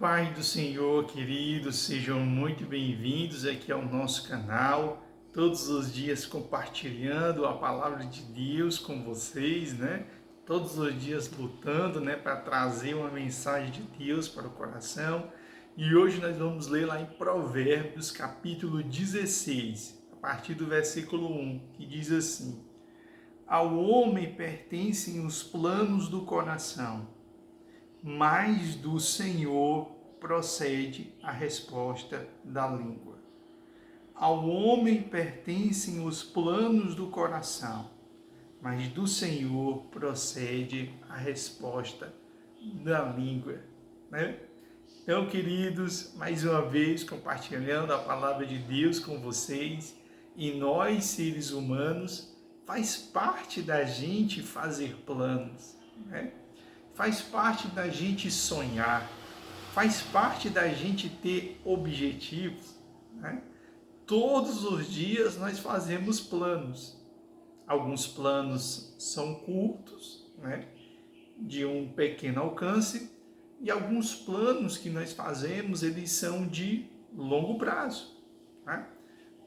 Paz do Senhor, queridos, sejam muito bem-vindos aqui ao nosso canal, todos os dias compartilhando a palavra de Deus com vocês, né? Todos os dias lutando, né, para trazer uma mensagem de Deus para o coração. E hoje nós vamos ler lá em Provérbios, capítulo 16, a partir do versículo 1, que diz assim: Ao homem pertencem os planos do coração, mas do Senhor procede a resposta da língua. Ao homem pertencem os planos do coração, mas do Senhor procede a resposta da língua. Né? Então, queridos, mais uma vez compartilhando a palavra de Deus com vocês, e nós, seres humanos, faz parte da gente fazer planos, né? Faz parte da gente sonhar, faz parte da gente ter objetivos, né? Todos os dias nós fazemos planos. Alguns planos são curtos, né? De um pequeno alcance, e alguns planos que nós fazemos, eles são de longo prazo, né?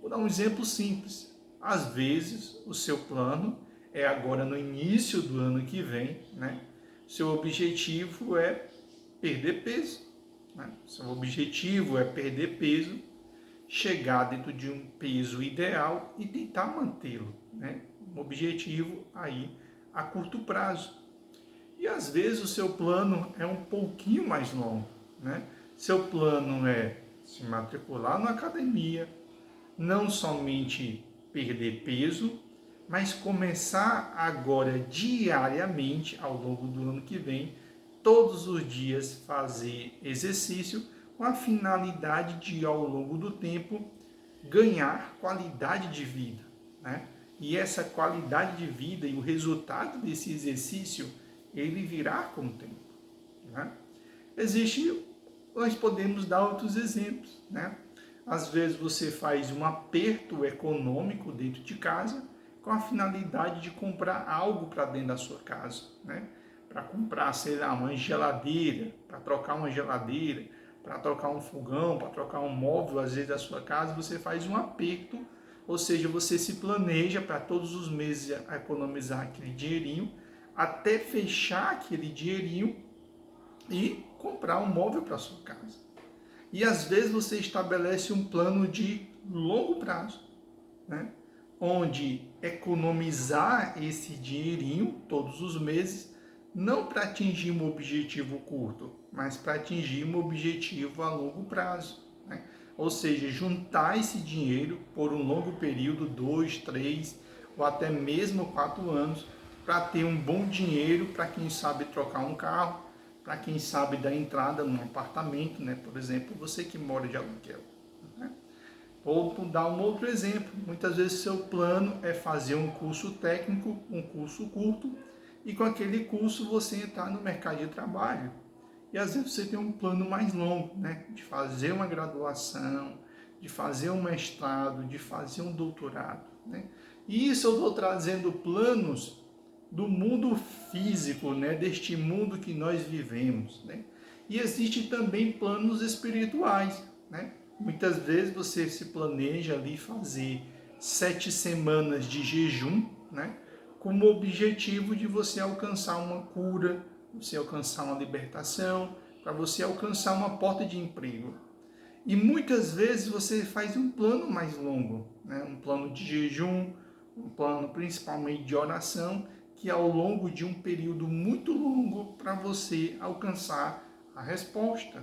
Vou dar um exemplo simples. Às vezes, o seu plano é agora no início do ano que vem, né? Seu objetivo é perder peso, né? Seu objetivo é perder peso, chegar dentro de um peso ideal e tentar mantê-lo, né? Um objetivo aí a curto prazo. E às vezes o seu plano é um pouquinho mais longo, né? Seu plano é se matricular na academia, não somente perder peso, mas começar agora diariamente, ao longo do ano que vem, todos os dias fazer exercício com a finalidade de, ao longo do tempo, ganhar qualidade de vida, né? E essa qualidade de vida e o resultado desse exercício, ele virá com o tempo, né? Nós podemos dar outros exemplos, né? Às vezes você faz um aperto econômico dentro de casa com a finalidade de comprar algo para dentro da sua casa, né? Para comprar, sei lá, uma geladeira, para trocar uma geladeira, para trocar um fogão, para trocar um móvel, às vezes da sua casa, você faz um aperto, ou seja, você se planeja para todos os meses economizar aquele dinheirinho, até fechar aquele dinheirinho e comprar um móvel para sua casa. E às vezes você estabelece um plano de longo prazo, né? Onde economizar esse dinheirinho todos os meses, não para atingir um objetivo curto, mas para atingir um objetivo a longo prazo, né? Ou seja, juntar esse dinheiro por um longo período, 2, 3 ou até mesmo 4 anos, para ter um bom dinheiro para quem sabe trocar um carro, para quem sabe dar entrada num apartamento, né? Por exemplo, você que mora de aluguel, né? Ou dar um outro exemplo, muitas vezes seu plano é fazer um curso técnico, um curso curto, e com aquele curso você entrar no mercado de trabalho. E às vezes você tem um plano mais longo, né? De fazer uma graduação, de fazer um mestrado, de fazer um doutorado, né? E isso eu estou trazendo planos do mundo físico, né? Deste mundo que nós vivemos, né? E existe também planos espirituais, né? Muitas vezes você se planeja ali fazer 7 semanas de jejum, né? Com o objetivo de você alcançar uma cura, você alcançar uma libertação, para você alcançar uma porta de emprego. E muitas vezes você faz um plano mais longo, né? Um plano de jejum, um plano principalmente de oração, que ao longo de um período muito longo para você alcançar a resposta.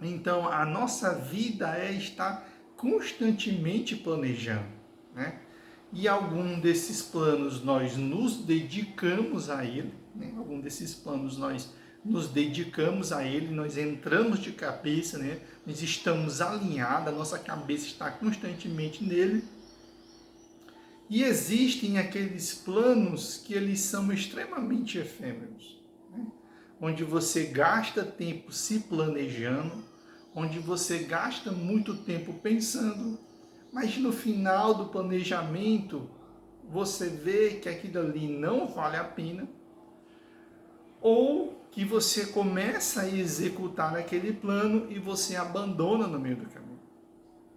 Então, a nossa vida é estar constantemente planejando, né? E algum desses planos nós nos dedicamos a ele, né? Algum desses planos nós nos dedicamos a ele, nós entramos de cabeça, né? Nós estamos alinhados, a nossa cabeça está constantemente nele. E existem aqueles planos que eles são extremamente efêmeros, né? Onde você gasta tempo se planejando, onde você gasta muito tempo pensando, mas no final do planejamento você vê que aquilo ali não vale a pena, ou que você começa a executar aquele plano e você abandona no meio do caminho,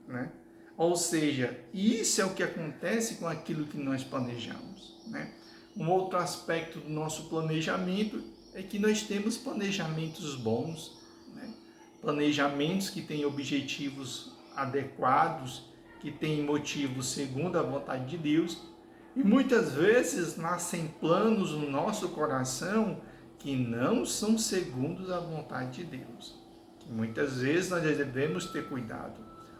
né? Ou seja, isso é o que acontece com aquilo que nós planejamos, né? Um outro aspecto do nosso planejamento é que nós temos planejamentos bons, né? Planejamentos que têm objetivos adequados, que têm motivos segundo a vontade de Deus, e muitas vezes nascem planos no nosso coração que não são segundo a vontade de Deus. Que muitas vezes nós devemos ter cuidado.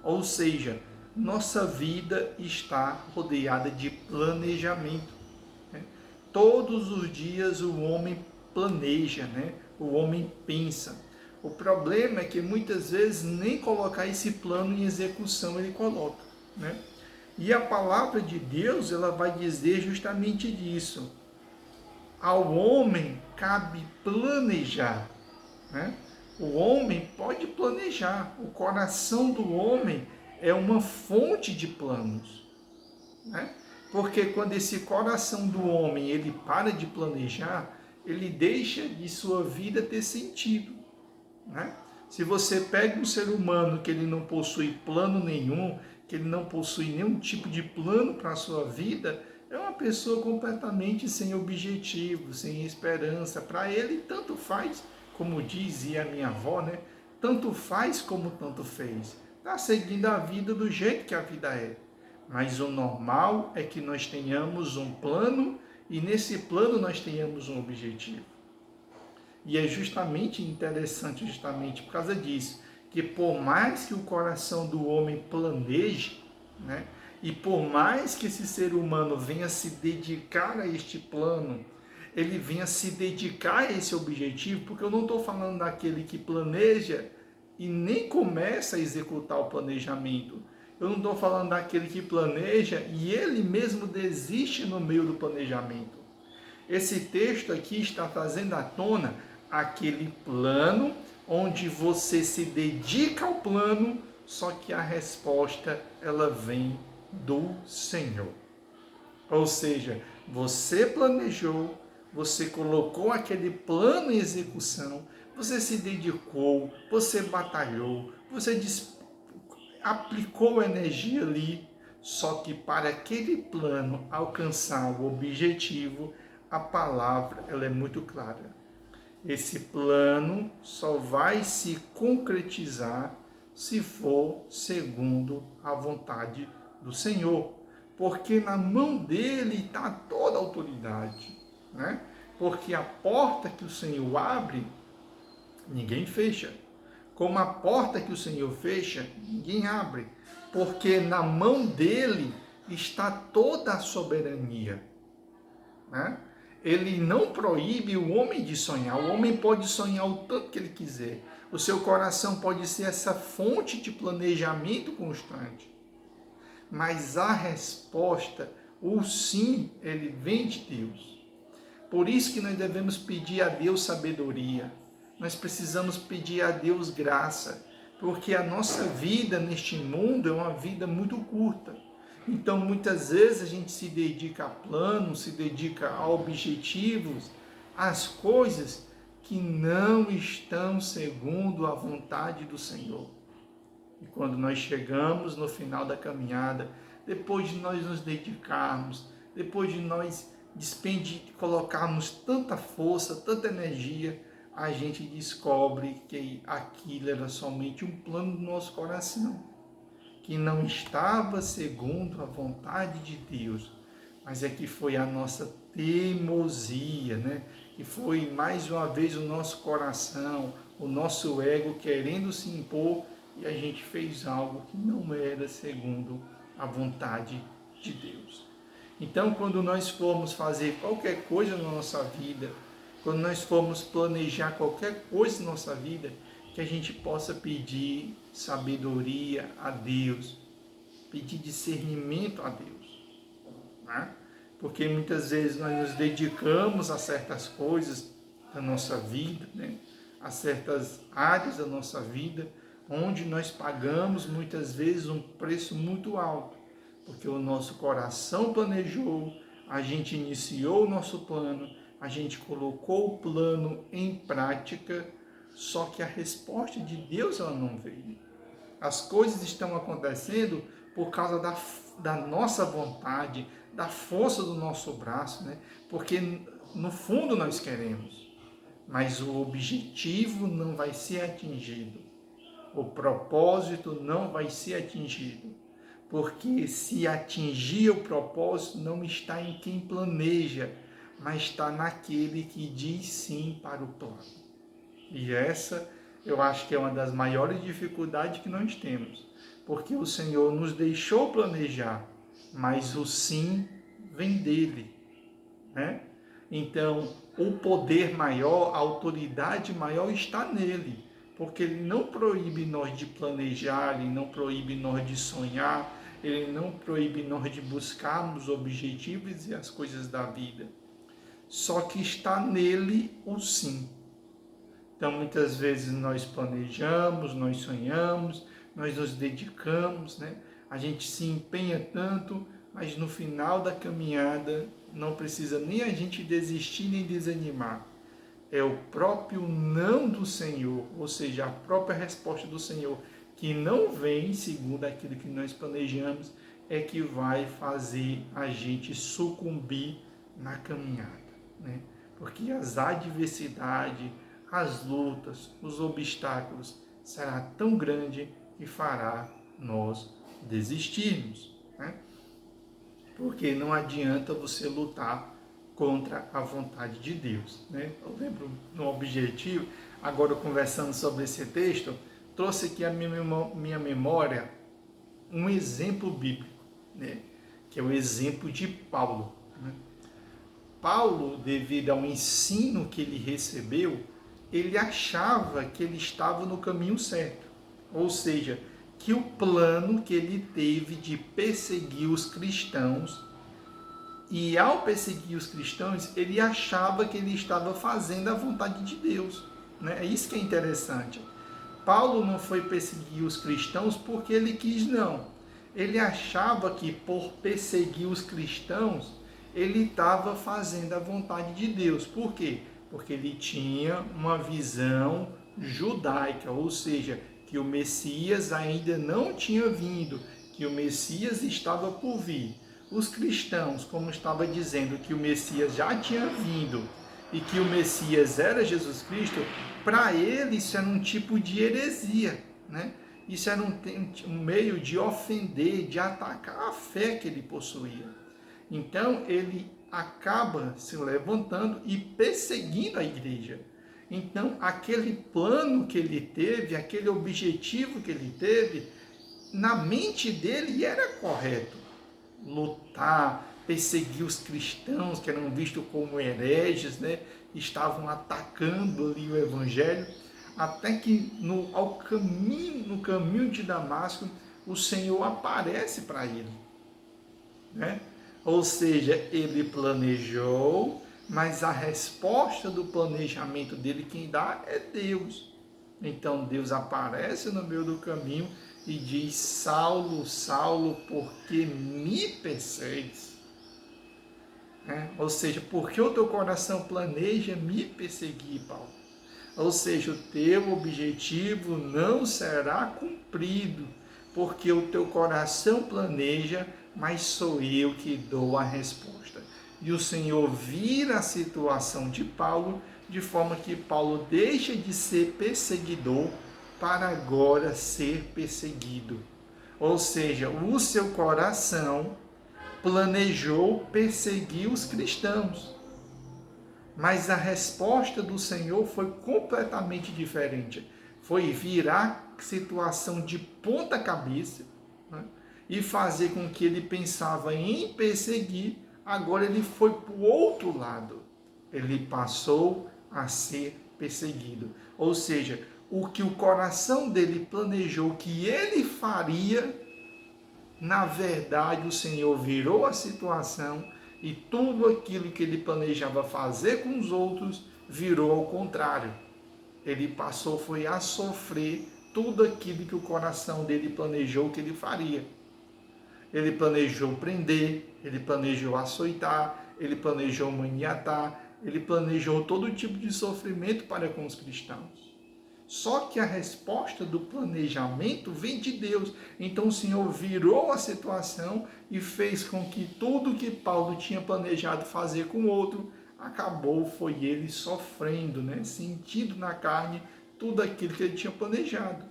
Ou seja, nossa vida está rodeada de planejamento, né? Todos os dias o homem planeja, né? O homem pensa. O problema é que muitas vezes nem colocar esse plano em execução ele coloca, né? E a palavra de Deus, ela vai dizer justamente disso. Ao homem cabe planejar, né? O homem pode planejar. O coração do homem é uma fonte de planos, né? Porque quando esse coração do homem ele para de planejar, ele deixa de sua vida ter sentido, né? Se você pega um ser humano que ele não possui plano nenhum, que ele não possui nenhum tipo de plano para a sua vida, é uma pessoa completamente sem objetivo, sem esperança. Para ele, tanto faz, como dizia a minha avó, né? Tanto faz como tanto fez. Está seguindo a vida do jeito que a vida é. Mas o normal é que nós tenhamos um plano e nesse plano nós tenhamos um objetivo. E é justamente interessante, justamente por causa disso, que por mais que o coração do homem planeje, né, e por mais que esse ser humano venha se dedicar a este plano, ele venha se dedicar a esse objetivo, porque eu não estou falando daquele que planeja e nem começa a executar o planejamento. Eu não estou falando daquele que planeja e ele mesmo desiste no meio do planejamento. Esse texto aqui está trazendo à tona aquele plano onde você se dedica ao plano, só que a resposta ela vem do Senhor. Ou seja, você planejou, você colocou aquele plano em execução, você se dedicou, você batalhou, você aplicou energia ali, só que para aquele plano alcançar o objetivo, a palavra ela é muito clara. Esse plano só vai se concretizar se for segundo a vontade do Senhor, porque na mão dele está toda a autoridade, né? Porque a porta que o Senhor abre, ninguém fecha. Como a porta que o Senhor fecha, ninguém abre, porque na mão dele está toda a soberania, né? Ele não proíbe o homem de sonhar. O homem pode sonhar o tanto que ele quiser. O seu coração pode ser essa fonte de planejamento constante. Mas a resposta, o sim, ele vem de Deus. Por isso que nós devemos pedir a Deus sabedoria. Nós precisamos pedir a Deus graça. Porque a nossa vida neste mundo é uma vida muito curta. Então, muitas vezes a gente se dedica a planos, se dedica a objetivos, às coisas que não estão segundo a vontade do Senhor. E quando nós chegamos no final da caminhada, depois de nós nos dedicarmos, depois de nós colocarmos tanta força, tanta energia, a gente descobre que aquilo era somente um plano do nosso coração, que não estava segundo a vontade de Deus, mas é que foi a nossa teimosia, né? Que foi mais uma vez o nosso coração, o nosso ego querendo se impor e a gente fez algo que não era segundo a vontade de Deus. Então, quando nós formos fazer qualquer coisa na nossa vida, quando nós formos planejar qualquer coisa na nossa vida, que a gente possa pedir sabedoria a Deus, pedir discernimento a Deus, né? Porque muitas vezes nós nos dedicamos a certas coisas da nossa vida, né? A certas áreas da nossa vida, onde nós pagamos muitas vezes um preço muito alto, porque o nosso coração planejou, a gente iniciou o nosso plano, a gente colocou o plano em prática, só que a resposta de Deus ela não veio. As coisas estão acontecendo por causa da nossa vontade, da força do nosso braço, né? Porque no fundo nós queremos, mas o objetivo não vai ser atingido. O propósito não vai ser atingido. Porque se atingir o propósito não está em quem planeja, mas está naquele que diz sim para o plano. E essa eu acho que é uma das maiores dificuldades que nós temos, porque o Senhor nos deixou planejar, mas o sim vem dele, né? Então, o poder maior, a autoridade maior está nele, porque ele não proíbe nós de planejar, ele não proíbe nós de sonhar, ele não proíbe nós de buscarmos objetivos e as coisas da vida. Só que está nele o sim. Então, muitas vezes nós planejamos, nós sonhamos, nós nos dedicamos, né? A gente se empenha tanto, mas no final da caminhada não precisa nem a gente desistir nem desanimar. É o próprio não do Senhor, ou seja, a própria resposta do Senhor, que não vem segundo aquilo que nós planejamos, é que vai fazer a gente sucumbir na caminhada, né? Porque as adversidades, as lutas, os obstáculos será tão grande que fará nós desistirmos, né? Porque não adianta você lutar contra a vontade de Deus, né? Eu lembro no objetivo, agora conversando sobre esse texto, trouxe aqui a minha memória um exemplo bíblico, né? Que é o exemplo de Paulo, né? Paulo, devido ao ensino que ele recebeu, ele achava que ele estava no caminho certo. Ou seja, que o plano que ele teve de perseguir os cristãos, e ao perseguir os cristãos, ele achava que ele estava fazendo a vontade de Deus, né? É isso que é interessante. Paulo não foi perseguir os cristãos porque ele quis, não. Ele achava que por perseguir os cristãos, ele estava fazendo a vontade de Deus. Por quê? Porque ele tinha uma visão judaica, ou seja, que o Messias ainda não tinha vindo, que o Messias estava por vir. Os cristãos, como estava dizendo que o Messias já tinha vindo e que o Messias era Jesus Cristo, para ele isso era um tipo de heresia, né? Isso era um meio de ofender, de atacar a fé que ele possuía. Então ele acaba se levantando e perseguindo a igreja. Então aquele plano que ele teve, aquele objetivo que ele teve, na mente dele era correto. Lutar, perseguir os cristãos que eram vistos como hereges, né? Estavam atacando ali o evangelho, até que no caminho de Damasco, o Senhor aparece para ele, né? Ou seja, ele planejou, mas a resposta do planejamento dele, quem dá é Deus. Então Deus aparece no meio do caminho e diz: Saulo, Saulo, por que me persegues? Ou seja, porque o teu coração planeja me perseguir, Paulo? Ou seja, o teu objetivo não será cumprido, porque o teu coração planeja, mas sou eu que dou a resposta. E o Senhor vira a situação de Paulo, de forma que Paulo deixa de ser perseguidor para agora ser perseguido. Ou seja, o seu coração planejou perseguir os cristãos, mas a resposta do Senhor foi completamente diferente. Foi virar a situação de ponta cabeça, né? E fazer com que ele pensava em perseguir, agora ele foi para o outro lado. Ele passou a ser perseguido. Ou seja, o que o coração dele planejou que ele faria, na verdade o Senhor virou a situação e tudo aquilo que ele planejava fazer com os outros virou ao contrário. Ele passou foi a sofrer tudo aquilo que o coração dele planejou que ele faria. Ele planejou prender, ele planejou açoitar, ele planejou maniatar, ele planejou todo tipo de sofrimento para com os cristãos. Só que a resposta do planejamento vem de Deus. Então o Senhor virou a situação e fez com que tudo que Paulo tinha planejado fazer com o outro, acabou, foi ele sofrendo, né? Sentindo na carne tudo aquilo que ele tinha planejado.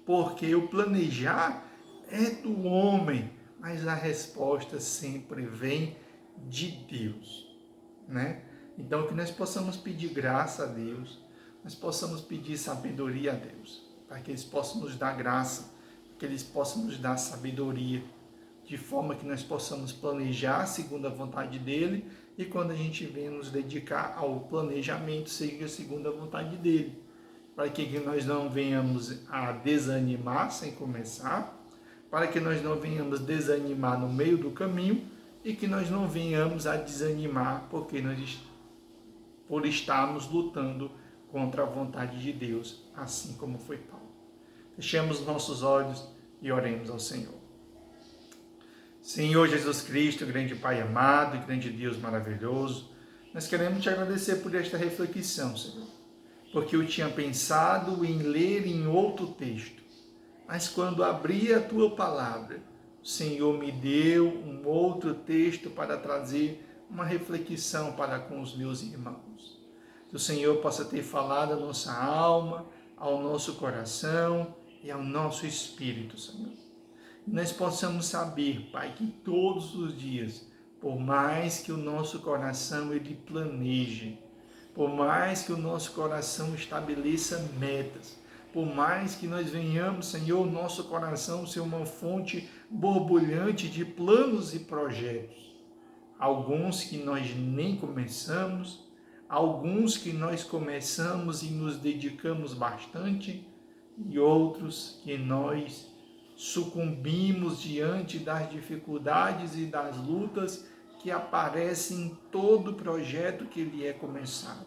Porque o planejar é do homem, mas a resposta sempre vem de Deus, né? Então que nós possamos pedir graça a Deus, nós possamos pedir sabedoria a Deus, para que eles possam nos dar graça, que eles possam nos dar sabedoria, de forma que nós possamos planejar segundo a vontade dele, e quando a gente venha nos dedicar ao planejamento, seja segundo a vontade dele, para que nós não venhamos a desanimar sem começar, para que nós não venhamos desanimar no meio do caminho, e que nós não venhamos a desanimar porque por estarmos lutando contra a vontade de Deus, assim como foi Paulo. Fechemos nossos olhos e oremos ao Senhor. Senhor Jesus Cristo, grande Pai amado, grande Deus maravilhoso, nós queremos te agradecer por esta reflexão, Senhor, porque eu tinha pensado em ler em outro texto, mas quando abri a tua palavra, o Senhor me deu um outro texto para trazer uma reflexão para com os meus irmãos. Que o Senhor possa ter falado à nossa alma, ao nosso coração e ao nosso espírito, Senhor. E nós possamos saber, Pai, que todos os dias, por mais que o nosso coração ele planeje, por mais que o nosso coração estabeleça metas, por mais que nós venhamos, Senhor, o nosso coração ser uma fonte borbulhante de planos e projetos, alguns que nós nem começamos, alguns que nós começamos e nos dedicamos bastante, e outros que nós sucumbimos diante das dificuldades e das lutas que aparecem em todo projeto que ele é começado.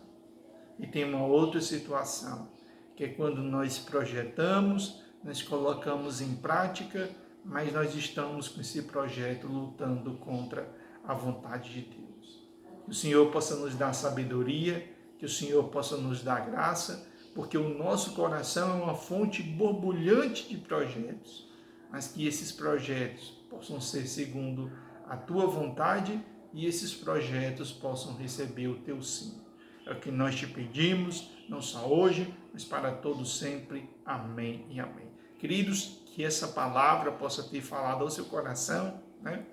E tem uma outra situação, que é quando nós projetamos, nós colocamos em prática, mas nós estamos com esse projeto lutando contra a vontade de Deus. Que o Senhor possa nos dar sabedoria, que o Senhor possa nos dar graça, porque o nosso coração é uma fonte borbulhante de projetos, mas que esses projetos possam ser segundo a tua vontade e esses projetos possam receber o teu sim. É o que nós te pedimos, não só hoje, mas para todos sempre. Amém e amém. Queridos, que essa palavra possa ter falado ao seu coração, né?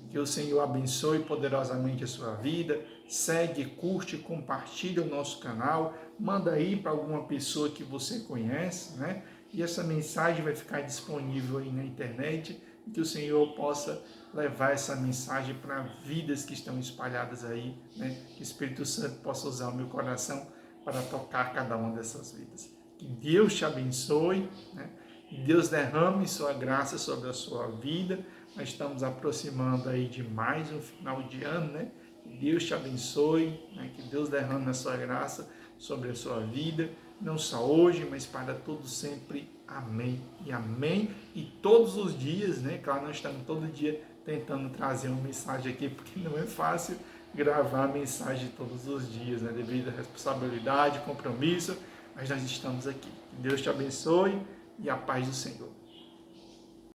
Que o Senhor abençoe poderosamente a sua vida. Segue, curte, compartilha o nosso canal. Manda aí para alguma pessoa que você conhece, né? E essa mensagem vai ficar disponível aí na internet. E que o Senhor possa levar essa mensagem para vidas que estão espalhadas aí, né? Que o Espírito Santo possa usar o meu coração para tocar cada uma dessas vidas. Que Deus te abençoe, né? Que Deus derrame sua graça sobre a sua vida. Nós estamos aproximando aí de mais um final de ano, né? Que Deus te abençoe, né? Que Deus derrame a sua graça sobre a sua vida, não só hoje, mas para todos sempre. Amém e amém. E todos os dias, né? Claro, nós estamos todo dia tentando trazer uma mensagem aqui, porque não é fácil gravar a mensagem todos os dias, né? Devido à responsabilidade, compromisso, mas nós estamos aqui. Que Deus te abençoe e a paz do Senhor.